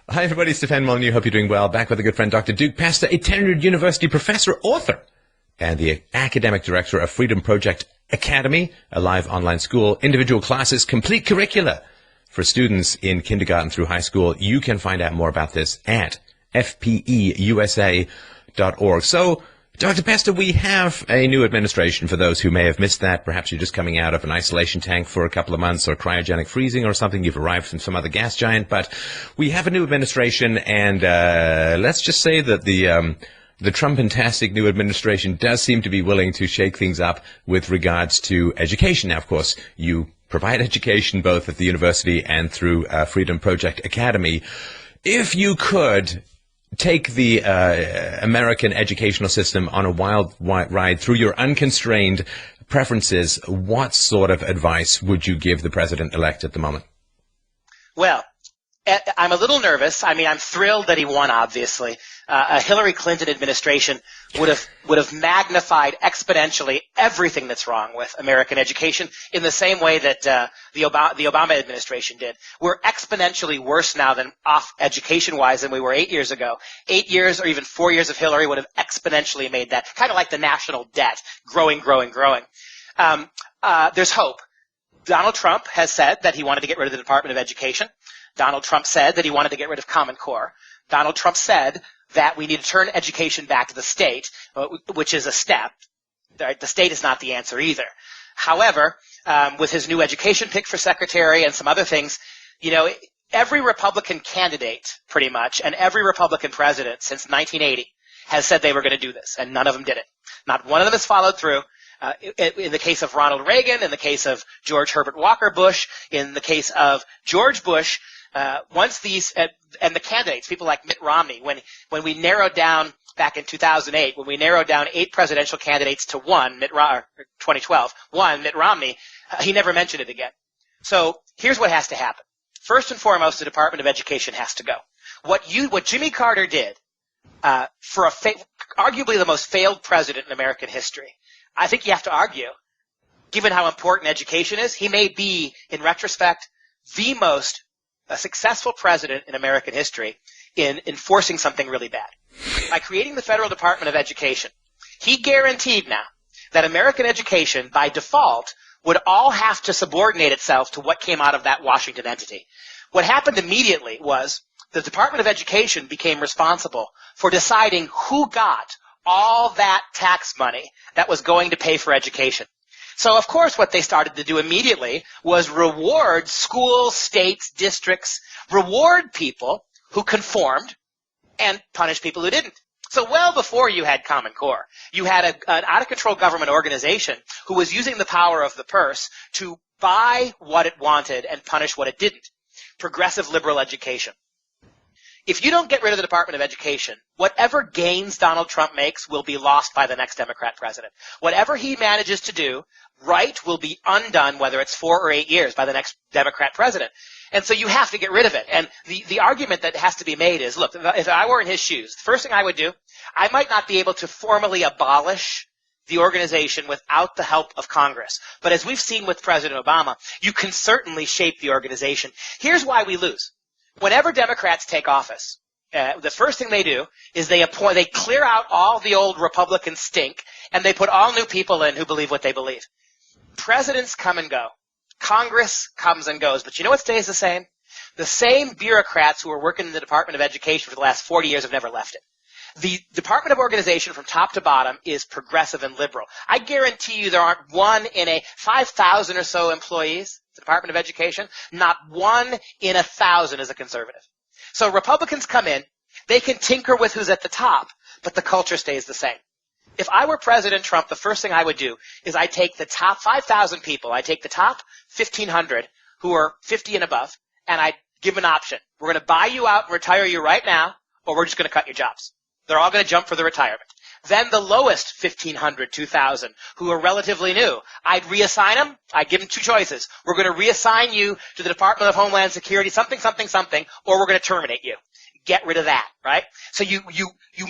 Hi everybody, Stefan Molyneux. Hope you're doing well. Back with a good friend, Dr. Duke Pesta, a tenured university professor, author, and the academic director of Freedom Project Academy, a live online school, individual classes, complete curricula for students in kindergarten through high school. You can find out more about this at fpeusa.org. So, Dr. Pesta, we have a new administration for those who may have missed that. Perhaps you're just coming out of an isolation tank for a couple of months or cryogenic freezing or something. You've arrived from some other gas giant. But we have a new administration, and let's just say that the Trump-tastic new administration does seem to be willing to shake things up with regards to education. Now, of course, you provide education both at the university and through Freedom Project Academy. If you could take the American educational system on a wild ride through your unconstrained preferences, what sort of advice would you give the president-elect at the moment? Well, I'm a little nervous. I mean, I'm thrilled that he won, obviously. A Hillary Clinton administration would have magnified exponentially everything that's wrong with American education in the same way that the Obama administration did. We're exponentially worse now than off education-wise than we were 8 years ago. 8 years or even 4 years of Hillary would have exponentially made that, kind of like the national debt, growing. There's hope. Donald Trump has said that he wanted to get rid of the Department of Education. Donald Trump said that he wanted to get rid of Common Core. Donald Trump said that we need to turn education back to the state, which is a step. The state is not the answer either. However, with his new education pick for secretary and some other things, you know, every Republican candidate, pretty much, and every Republican president since 1980 has said they were going to do this, and none of them did it. Not one of them has followed through. In the case of Ronald Reagan, in the case of George Herbert Walker Bush, in the case of George Bush, once these and the candidates, people like Mitt Romney, when we narrowed down back in 2008, when we narrowed down 8 presidential candidates to 2012, Mitt Romney, he never mentioned it again. So here's what has to happen. First and foremost, the Department of Education has to go. What Jimmy Carter did for arguably the most failed president in American history, I think you have to argue, given how important education is, he may be, in retrospect, the most successful president in American history in enforcing something really bad. By creating the Federal Department of Education, he guaranteed now that American education, by default, would all have to subordinate itself to what came out of that Washington entity. What happened immediately was the Department of Education became responsible for deciding who got all that tax money that was going to pay for education. So, of course, what they started to do immediately was reward schools, states, districts, reward people who conformed and punish people who didn't. So well before you had Common Core, you had an out-of-control government organization who was using the power of the purse to buy what it wanted and punish what it didn't. Progressive liberal education. If you don't get rid of the Department of Education, whatever gains Donald Trump makes will be lost by the next Democrat president. Whatever he manages to do, right, will be undone, whether it's 4 or 8 years, by the next Democrat president. And so you have to get rid of it. And the argument that has to be made is, look, if I were in his shoes, the first thing I would do, I might not be able to formally abolish the organization without the help of Congress. But as we've seen with President Obama, you can certainly shape the organization. Here's why we lose. Whenever Democrats take office, the first thing they do is they clear out all the old Republican stink, and they put all new people in who believe what they believe. Presidents come and go. Congress comes and goes. But you know what stays the same? The same bureaucrats who are working in the Department of Education for the last 40 years have never left it. The Department of Organization from top to bottom is progressive and liberal. I guarantee you there aren't one in a 5,000 or so employees, the Department of Education, not one in 1,000 is a conservative. So Republicans come in, they can tinker with who's at the top, but the culture stays the same. If I were President Trump, the first thing I would do is I'd take the top 5,000 people, I'd take the top 1,500 who are 50 and above, and I'd give them an option. We're going to buy you out and retire you right now, or we're just going to cut your jobs. They're all going to jump for the retirement. Then the lowest 1,500, 2,000, who are relatively new, I'd reassign them. I'd give them 2 choices. We're going to reassign you to the Department of Homeland Security, something, or we're going to terminate you. Get rid of that, right? So you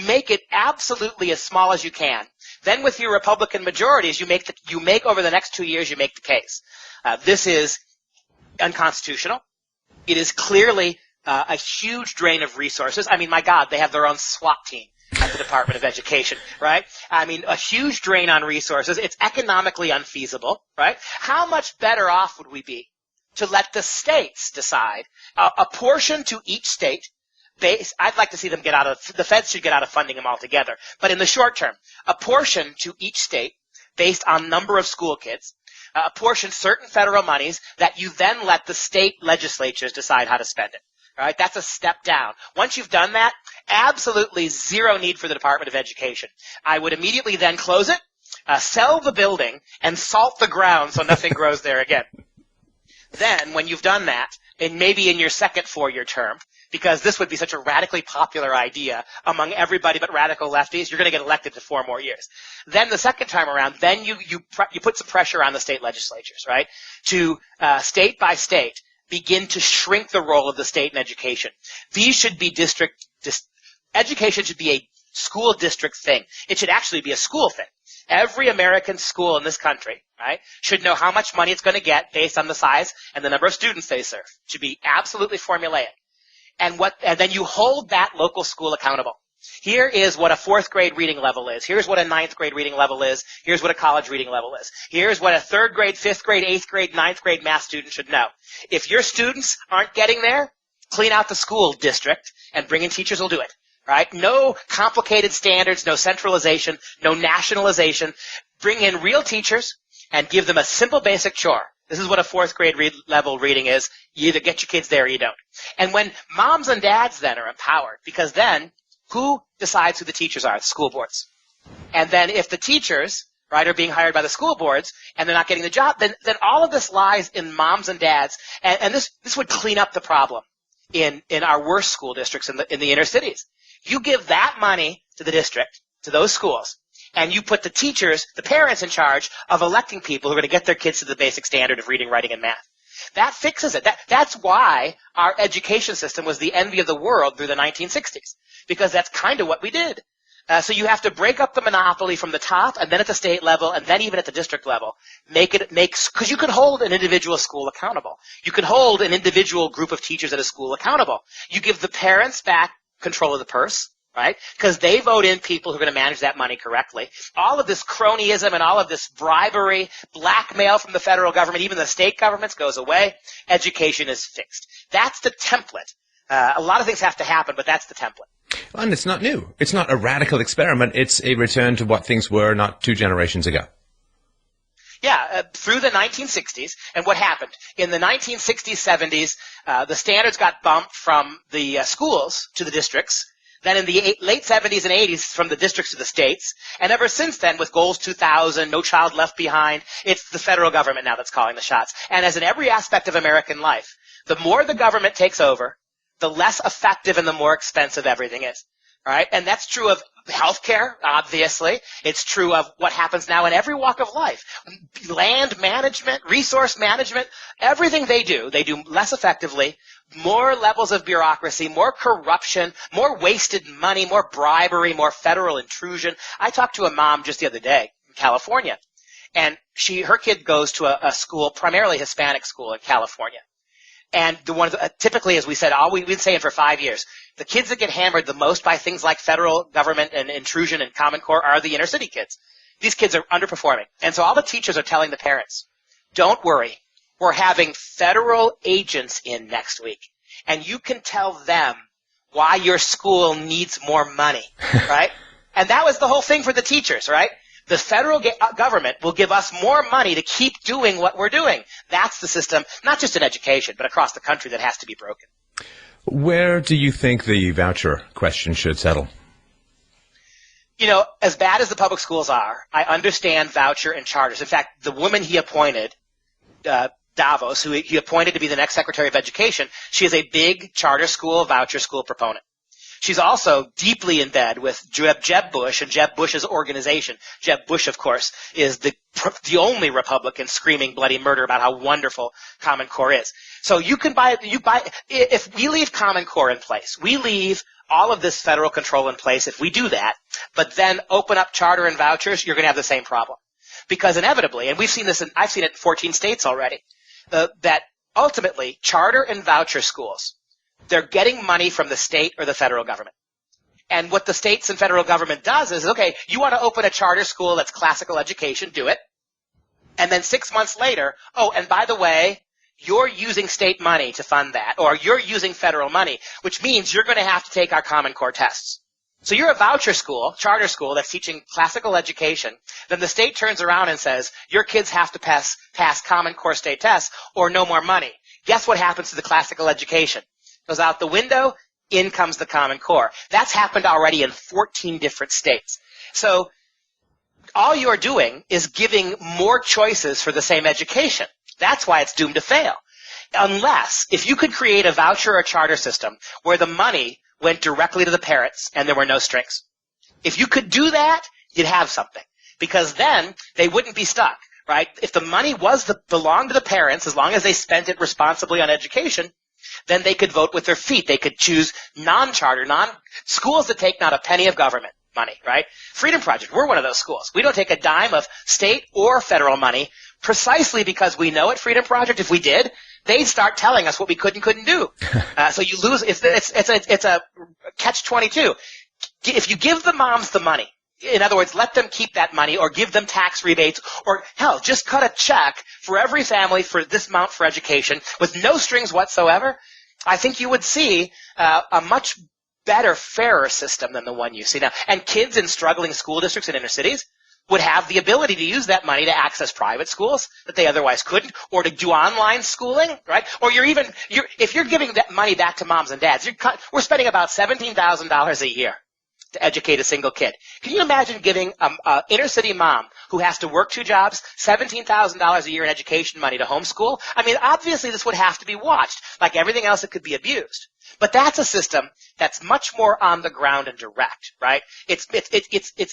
make it absolutely as small as you can. Then with your Republican majorities, you make over the next 2 years, you make the case. This is unconstitutional. It is clearly a huge drain of resources. I mean, my God, they have their own SWAT team at the Department of Education, right? I mean, a huge drain on resources. It's economically unfeasible, right? How much better off would we be to let the states decide a portion to each state? I'd like to see them get out of, the feds should get out of funding them altogether. But in the short term, a portion to each state based on number of school kids, apportion certain federal monies that you then let the state legislatures decide how to spend it. All right, that's a step down. Once you've done that, absolutely zero need for the Department of Education. I would immediately then close it, sell the building, and salt the ground so nothing grows there again. Then, when you've done that, and maybe in your second 4-year term, because this would be such a radically popular idea among everybody but radical lefties, you're going to get elected to 4 more years. Then the second time around, then you put some pressure on the state legislatures, right, to state by state begin to shrink the role of the state in education. These should be education should be a school district thing. It should actually be a school thing. Every American school in this country, right, should know how much money it's going to get based on the size and the number of students they serve. It should be absolutely formulaic. And then you hold that local school accountable. Here is what a 4th grade reading level is. Here's what a 9th grade reading level is. Here's what a college reading level is. Here's what a 3rd grade, 5th grade, 8th grade, 9th grade math student should know. If your students aren't getting there, clean out the school district and bring in teachers will do it. Right? No complicated standards, no centralization, no nationalization. Bring in real teachers and give them a simple basic chore. This is what a 4th grade level reading is. You either get your kids there or you don't. And when moms and dads then are empowered, because then who decides who the teachers are? The school boards. And then if the teachers, right, are being hired by the school boards and they're not getting the job, then all of this lies in moms and dads. And this would clean up the problem in our worst school districts in the inner cities. You give that money to the district, to those schools, and you put the teachers, the parents in charge of electing people who are going to get their kids to the basic standard of reading, writing, and math. That fixes it. That's why our education system was the envy of the world through the 1960s, because that's kind of what we did. So you have to break up the monopoly from the top, and then at the state level, and then even at the district level. Because you can hold an individual school accountable. You can hold an individual group of teachers at a school accountable. You give the parents back control of the purse, right? Because they vote in people who are going to manage that money correctly. All of this cronyism and all of this bribery, blackmail from the federal government, even the state governments, goes away. Education is fixed. That's the template. A lot of things have to happen, but that's the template. And it's not new. It's not a radical experiment. It's a return to what things were not 2 generations ago. Yeah, through the 1960s. And what happened? In the 1960s, 70s, the standards got bumped from the schools to the districts. Then in the late 70s and 80s, from the districts to the states. And ever since then, with Goals 2000, No Child Left Behind, it's the federal government now that's calling the shots. And as in every aspect of American life, the more the government takes over, the less effective and the more expensive everything is. All right? And that's true of healthcare, obviously. It's true of what happens now in every walk of life. Land management, resource management, everything they do less effectively, more levels of bureaucracy, more corruption, more wasted money, more bribery, more federal intrusion. I talked to a mom just the other day in California, and her kid goes to a school, primarily Hispanic school in California. And the ones, typically, as we said, we've been saying for 5 years, the kids that get hammered the most by things like federal government and intrusion and Common Core are the inner city kids. These kids are underperforming. And so all the teachers are telling the parents, don't worry, we're having federal agents in next week. And you can tell them why your school needs more money, right? And that was the whole thing for the teachers, right? The federal government will give us more money to keep doing what we're doing. That's the system, not just in education, but across the country, that has to be broken. Where do you think the voucher question should settle? You know, as bad as the public schools are, I understand voucher and charters. In fact, the woman he appointed, Davos, who he appointed to be the next Secretary of Education, she is a big charter school, voucher school proponent. She's also deeply in bed with Jeb Bush and Jeb Bush's organization. Jeb Bush, of course, is the only Republican screaming bloody murder about how wonderful Common Core is. So if we leave Common Core in place, we leave all of this federal control in place, if we do that, but then open up charter and vouchers, you're going to have the same problem. Because inevitably, and I've seen it in 14 states already, that ultimately charter and voucher schools They're getting money from the state or the federal government. And what the states and federal government does is, okay, you want to open a charter school that's classical education, do it. And then 6 months later, oh, and by the way, you're using state money to fund that, or you're using federal money, which means you're going to have to take our Common Core tests. So you're a voucher school, charter school that's teaching classical education. Then the state turns around and says, your kids have to pass Common Core state tests or no more money. Guess what happens to the classical education? Goes out the window. In comes the Common Core. That's happened already in 14 different states. So all you're doing is giving more choices for the same education. That's why it's doomed to fail. Unless, if you could create a voucher or a charter system where the money went directly to the parents and there were no strings. If you could do that, you'd have something. Because then they wouldn't be stuck, right? If the money belonged to the parents, as long as they spent it responsibly on education, then they could vote with their feet. They could choose non-charter, schools that take not a penny of government money, right? Freedom Project, we're one of those schools. We don't take a dime of state or federal money precisely because we know at Freedom Project, if we did, they'd start telling us what we could and couldn't do. So you lose. It's a catch-22. If you give the moms the money, in other words, let them keep that money or give them tax rebates or, hell, just cut a check for every family for this amount for education with no strings whatsoever, I think you would see a much better, fairer system than the one you see now. And kids in struggling school districts in inner cities would have the ability to use that money to access private schools that they otherwise couldn't, or to do online schooling, right? Or if you're giving that money back to moms and dads, we're spending about $17,000 a year to educate a single kid. Can you imagine giving an inner city mom who has to work 2 jobs, $17,000 a year in education money to homeschool? I mean, obviously this would have to be watched. Like everything else, it could be abused. But that's a system that's much more on the ground and direct, right? It's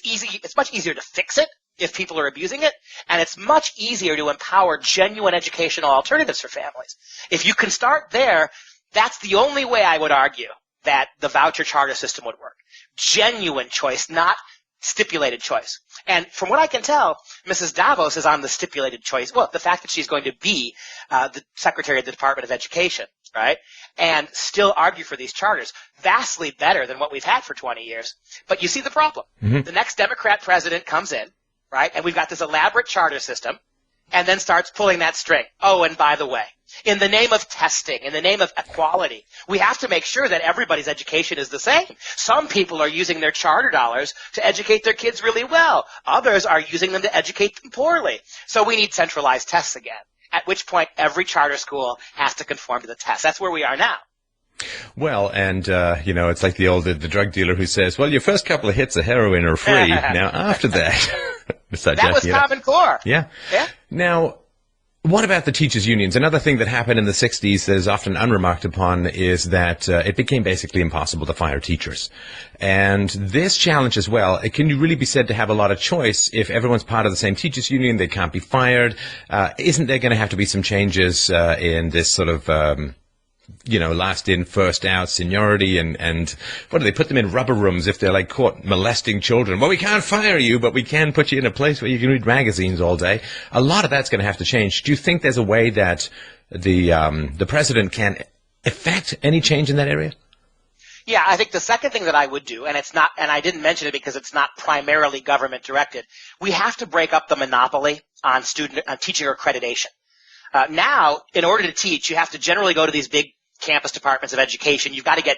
easy. It's much easier to fix it if people are abusing it, and it's much easier to empower genuine educational alternatives for families. If you can start there, that's the only way I would argue that the voucher charter system would work. Genuine choice, not stipulated choice. And from what I can tell, Mrs. Davos is on the stipulated choice. Well, the fact that she's going to be the Secretary of the Department of Education, right, and still argue for these charters, vastly better than what we've had for 20 years. But you see the problem. Mm-hmm. The next Democrat president comes in, right, and we've got this elaborate charter system, and then starts pulling that string. Oh, and by the way, in the name of testing, in the name of equality, we have to make sure that everybody's education is the same. Some people are using their charter dollars to educate their kids really well. Others are using them to educate them poorly. So we need centralized tests again, at which point every charter school has to conform to the test. That's where we are now. Well, and, it's like the drug dealer who says, well, your first couple of hits of heroin are free. Now, after that... that was Common Core. Yeah. Now, what about the teachers' unions? Another thing that happened in the 60s that is often unremarked upon is that it became basically impossible to fire teachers. And this challenge as well, it can really be said to have a lot of choice. If everyone's part of the same teachers' union, they can't be fired. Isn't there going to have to be some changes in this sort of... last in, first out seniority, and what do they put them in rubber rooms if they're like caught molesting children? Well, we can't fire you, but we can put you in a place where you can read magazines all day. A lot of that's going to have to change. Do you think there's a way that the president can effect any change in that area? Yeah, I think the second thing that I would do, and I didn't mention it because it's not primarily government directed, we have to break up the monopoly on teaching accreditation. Now, in order to teach, you have to generally go to these big campus departments of education. You've got to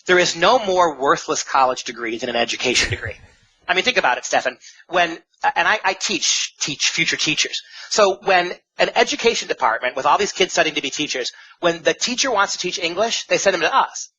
there is no more worthless college degree than an education degree. I mean, think about it, Stefan. I teach future teachers. So when an education department, with all these kids studying to be teachers, when the teacher wants to teach English, they send them to us.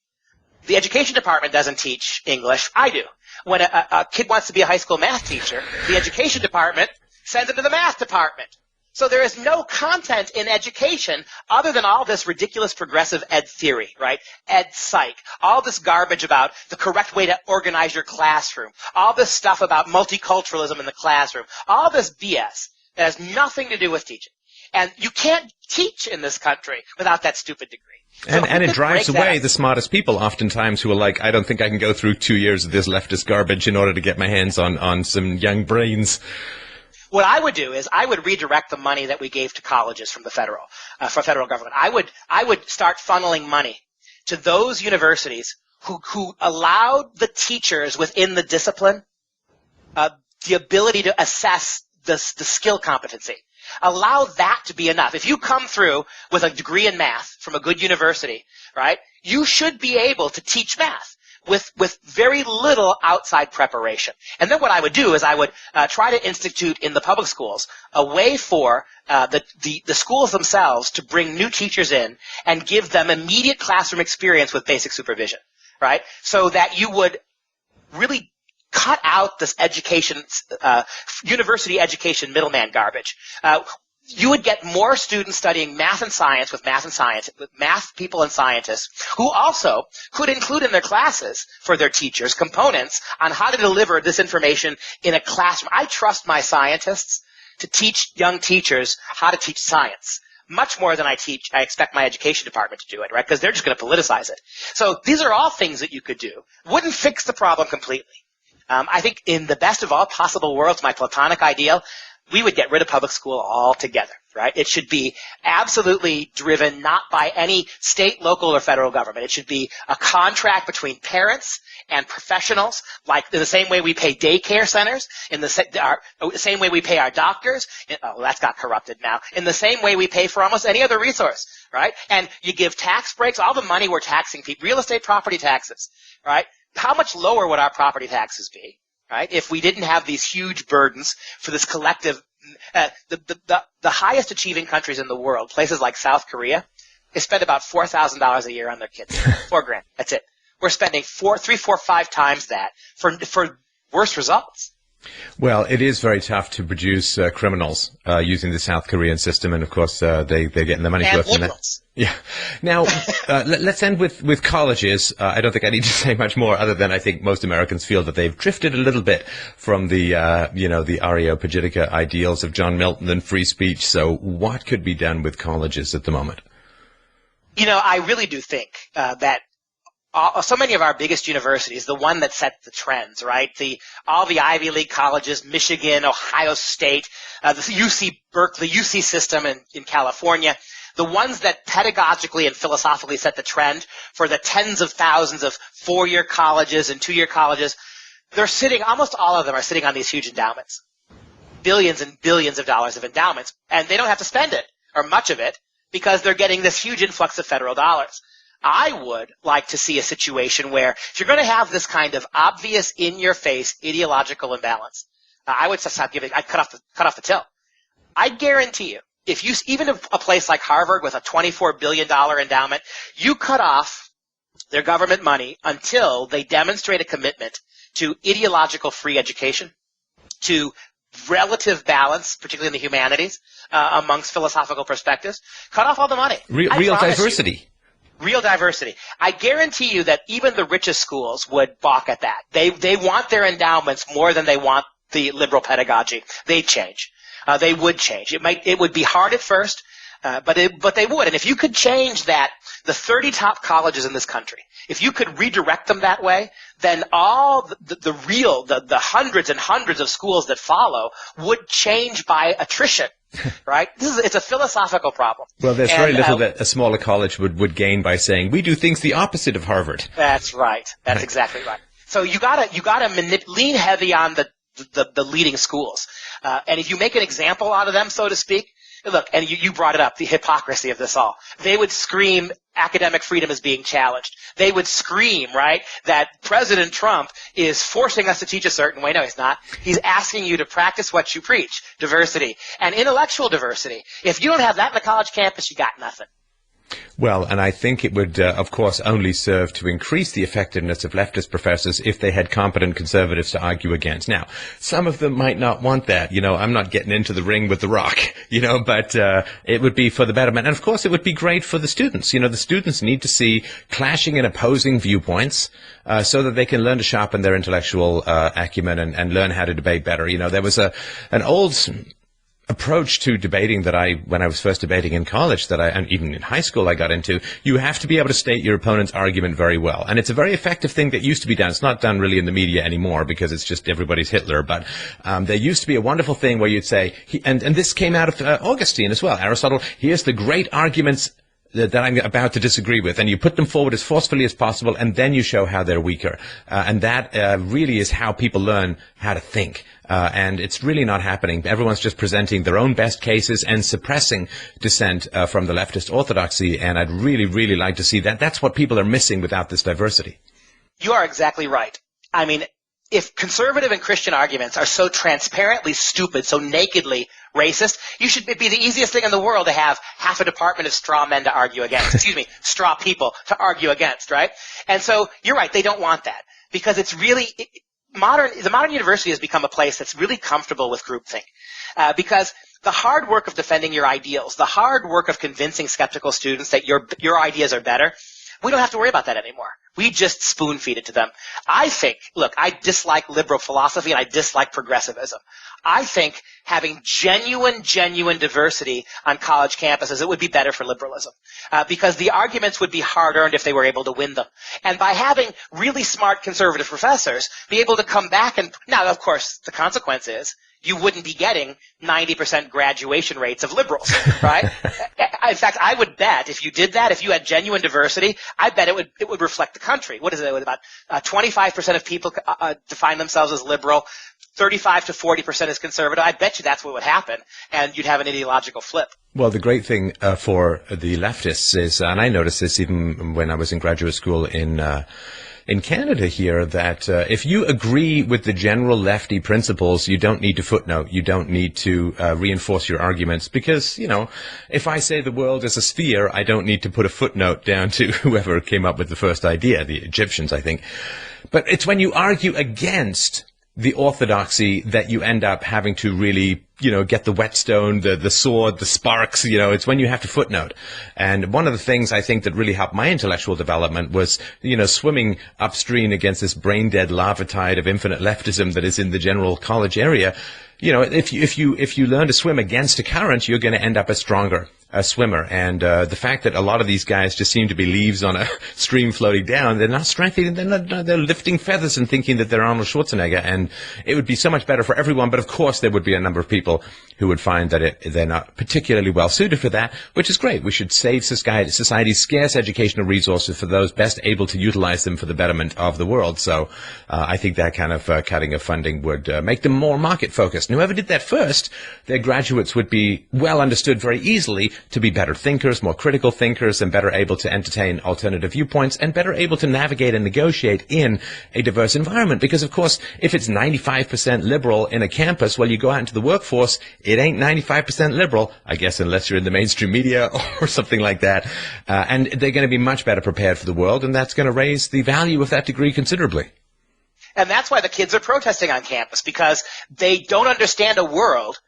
The education department doesn't teach English. I do. When a kid wants to be a high school math teacher, the education department sends him to the math department. So there is no content in education other than all this ridiculous progressive ed theory, right? Ed psych. All this garbage about the correct way to organize your classroom. All this stuff about multiculturalism in the classroom. All this BS that has nothing to do with teaching. And you can't teach in this country without that stupid degree. And it drives away the smartest people oftentimes who are like, I don't think I can go through 2 years of this leftist garbage in order to get my hands on some young brains. What I would do is I would redirect the money that we gave to colleges from the federal government. I would start funneling money to those universities who allowed the teachers within the discipline the ability to assess the skill competency. Allow that to be enough. If you come through with a degree in math from a good university, right, you should be able to teach math with very little outside preparation. And then what I would do is I would try to institute in the public schools a way for the schools themselves to bring new teachers in and give them immediate classroom experience with basic supervision, right, so that you would really cut out this university education middleman garbage. You would get more students studying math and science with math people and scientists who also could include in their classes for their teachers components on how to deliver this information in a classroom. I trust my scientists to teach young teachers how to teach science much more than I expect my education department to do it, right? Because they're just going to politicize it. So these are all things that you could do. Wouldn't fix the problem completely. I think in the best of all possible worlds, my platonic ideal, we would get rid of public school altogether, right? It should be absolutely driven not by any state, local, or federal government. It should be a contract between parents and professionals, like in the same way we pay daycare centers, in the same way we pay our doctors. Oh, that's got corrupted now. In the same way we pay for almost any other resource, right? And you give tax breaks, all the money we're taxing people, real estate property taxes, right? How much lower would our property taxes be, right, if we didn't have these huge burdens for this collective the highest achieving countries in the world, places like South Korea, they spend about $4,000 a year on their kids. $4,000. That's it. We're spending 3, 4, 5 times that for worse results. Well, it is very tough to produce criminals using the South Korean system, and of course they're getting the money and worth from that. liberals. Yeah. Now, let's end with colleges. I don't think I need to say much more, other than I think most Americans feel that they've drifted a little bit from the the Areopagitica ideals of John Milton and free speech. So, what could be done with colleges at the moment? I really do think that so many of our biggest universities, the one that set the trends, right? All the Ivy League colleges, Michigan, Ohio State, the UC Berkeley, UC system in California, the ones that pedagogically and philosophically set the trend for the tens of thousands of 4-year colleges and 2-year colleges, almost all of them are sitting on these huge endowments. Billions and billions of dollars of endowments. And they don't have to spend it, or much of it, because they're getting this huge influx of federal dollars. I would like to see a situation where if you're going to have this kind of obvious, in-your-face ideological imbalance, I would stop giving. I'd cut off the till. I guarantee you, even a place like Harvard with a $24 billion endowment, you cut off their government money until they demonstrate a commitment to ideological free education, to relative balance, particularly in the humanities, amongst philosophical perspectives. Cut off all the money. Real diversity. Real diversity. I guarantee you that even the richest schools would balk at that. They want their endowments more than they want the liberal pedagogy. They'd change. They would change. It would be hard at first, but they would. And if you could change that, the 30 top colleges in this country, if you could redirect them that way, then all the hundreds and hundreds of schools that follow would change by attrition. Right? It's a philosophical problem. Well, there's very little that a smaller college would gain by saying, we do things the opposite of Harvard. That's right. That's exactly right. So you gotta lean heavy on the leading schools. And if you make an example out of them, so to speak, look, and you brought it up, the hypocrisy of this all. They would scream academic freedom is being challenged. They would scream, right, that President Trump is forcing us to teach a certain way. No, he's not. He's asking you to practice what you preach, diversity and intellectual diversity. If you don't have that in the college campus, you got nothing. Well, and I think it would, of course, only serve to increase the effectiveness of leftist professors if they had competent conservatives to argue against. Now, some of them might not want that. I'm not getting into the ring with The Rock, but it would be for the betterment. And, of course, it would be great for the students. The students need to see clashing and opposing viewpoints so that they can learn to sharpen their intellectual acumen and learn how to debate better. There was an old approach to debating that when I was first debating in college, and even in high school I got into, you have to be able to state your opponent's argument very well. And it's a very effective thing that used to be done. It's not done really in the media anymore because it's just everybody's Hitler. But there used to be a wonderful thing where you'd say, and this came out of Augustine as well, Aristotle, here's the great arguments that I'm about to disagree with, and you put them forward as forcefully as possible, and then you show how they're weaker. And that really is how people learn how to think. And it's really not happening. Everyone's just presenting their own best cases and suppressing dissent from the leftist orthodoxy, and I'd really, really like to see that. That's what people are missing without this diversity. You are exactly right. I mean, if conservative and Christian arguments are so transparently stupid, so nakedly racist, it would be the easiest thing in the world to have half a department of straw men to argue against. Straw people to argue against, right? And so you're right, they don't want that because it's really the modern university has become a place that's really comfortable with groupthink because the hard work of defending your ideals, the hard work of convincing skeptical students that your ideas are better, we don't have to worry about that anymore. We just spoon feed it to them. I dislike liberal philosophy and I dislike progressivism. I think having genuine diversity on college campuses, it would be better for liberalism because the arguments would be hard-earned if they were able to win them. And by having really smart conservative professors be able to come back and – now, of course, the consequence is you wouldn't be getting 90% graduation rates of liberals, right? In fact, I would bet if you did that, if you had genuine diversity, I bet it would reflect the country. What is it? About 25% of people define themselves as liberal, 35 to 40% as conservative. I bet you that's what would happen, and you'd have an ideological flip. Well, the great thing for the leftists is, and I noticed this even when I was in graduate school in Canada here, that if you agree with the general lefty principles, you don't need to footnote. You don't need to reinforce your arguments because, if I say the world is a sphere, I don't need to put a footnote down to whoever came up with the first idea, the Egyptians, I think. But it's when you argue against the orthodoxy that you end up having to really, get the whetstone, the sword, the sparks, it's when you have to footnote. And one of the things I think that really helped my intellectual development was, swimming upstream against this brain-dead lava tide of infinite leftism that is in the general college area. If you learn to swim against a current, you're going to end up a stronger swimmer. And the fact that a lot of these guys just seem to be leaves on a stream floating down, they're not strengthening, they're lifting feathers and thinking that they're Arnold Schwarzenegger. And it would be so much better for everyone. But of course, there would be a number of people who would find that they're not particularly well suited for that, which is great. We should save society's scarce educational resources for those best able to utilize them for the betterment of the world. So I think that kind of cutting of funding would make them more market-focused. And whoever did that first, their graduates would be well understood very easily to be better thinkers, more critical thinkers, and better able to entertain alternative viewpoints, and better able to navigate and negotiate in a diverse environment. Because, of course, if it's 95% liberal in a campus, well, you go out into the workforce, it ain't 95% liberal, I guess, unless you're in the mainstream media or something like that. And they're going to be much better prepared for the world, and that's going to raise the value of that degree considerably. And that's why the kids are protesting on campus, because they don't understand a world,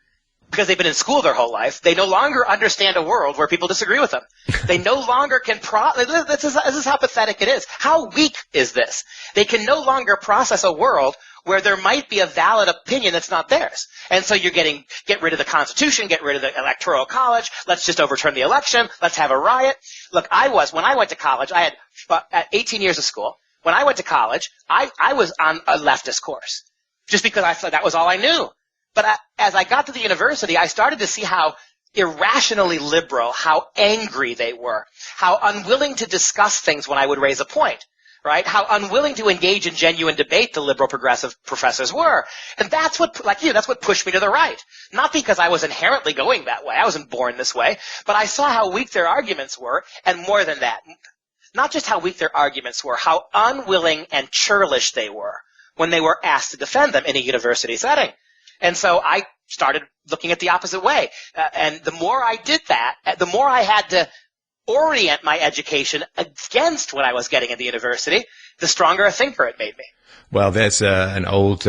because they've been in school their whole life. They no longer understand a world where people disagree with them. They no longer can this is how pathetic it is. How weak is this? They can no longer process a world where there might be a valid opinion that's not theirs. And so you're get rid of the Constitution, get rid of the Electoral College, let's just overturn the election, let's have a riot. Look, when I went to college, I had 18 years of school. When I went to college, I was on a leftist course just because I thought that was all I knew. But as I got to the university, I started to see how irrationally liberal, how angry they were, how unwilling to discuss things when I would raise a point, right? How unwilling to engage in genuine debate the liberal progressive professors were. And that's what pushed me to the right. Not because I was inherently going that way. I wasn't born this way. But I saw how weak their arguments were, and more than that, not just how weak their arguments were, how unwilling and churlish they were when they were asked to defend them in a university setting. And so I started looking at the opposite way. And the more I did that, the more I had to orient my education against what I was getting at the university, the stronger a thinker it made me. Well, there's an old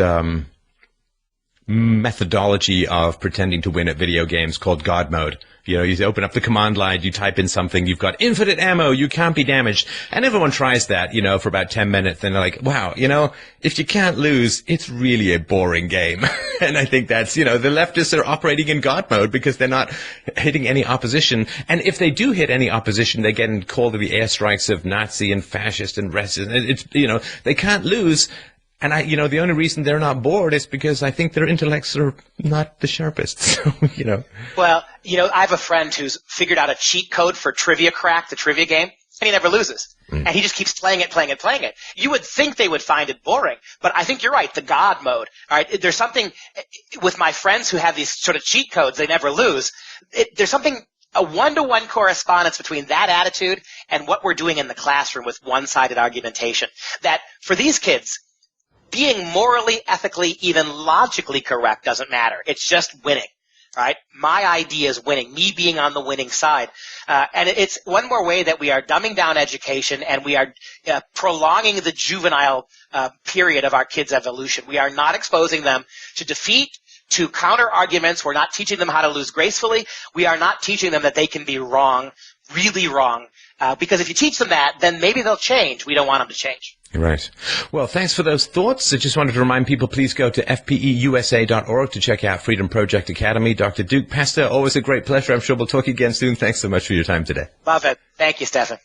methodology of pretending to win at video games called God mode. You open up the command line, you type in something, you've got infinite ammo, you can't be damaged. And everyone tries that, for about 10 minutes. And they're like, wow, if you can't lose, it's really a boring game. And I think that's, the leftists are operating in God mode because they're not hitting any opposition. And if they do hit any opposition, they get called to the airstrikes of Nazi and fascist and racist. It's, they can't lose. And the only reason they're not bored is because I think their intellects are not the sharpest. So, Well, I have a friend who's figured out a cheat code for Trivia Crack, the trivia game, and he never loses. And he just keeps playing it. You would think they would find it boring, but I think you're right, the God mode. All right, there's something with my friends who have these sort of cheat codes, they never lose. There's something, a one-to-one correspondence between that attitude and what we're doing in the classroom with one-sided argumentation. That for these kids, being morally, ethically, even logically correct doesn't matter. It's just winning, right? My idea is winning, me being on the winning side. And it's one more way that we are dumbing down education and we are prolonging the juvenile period of our kids' evolution. We are not exposing them to defeat, to counter arguments. We're not teaching them how to lose gracefully. We are not teaching them that they can be wrong, really wrong. Because if you teach them that, then maybe they'll change. We don't want them to change. Right. Well, thanks for those thoughts. I just wanted to remind people, please go to fpeusa.org to check out Freedom Project Academy. Dr. Duke Pesta, always a great pleasure. I'm sure we'll talk again soon. Thanks so much for your time today. Love it. Thank you, Stefan.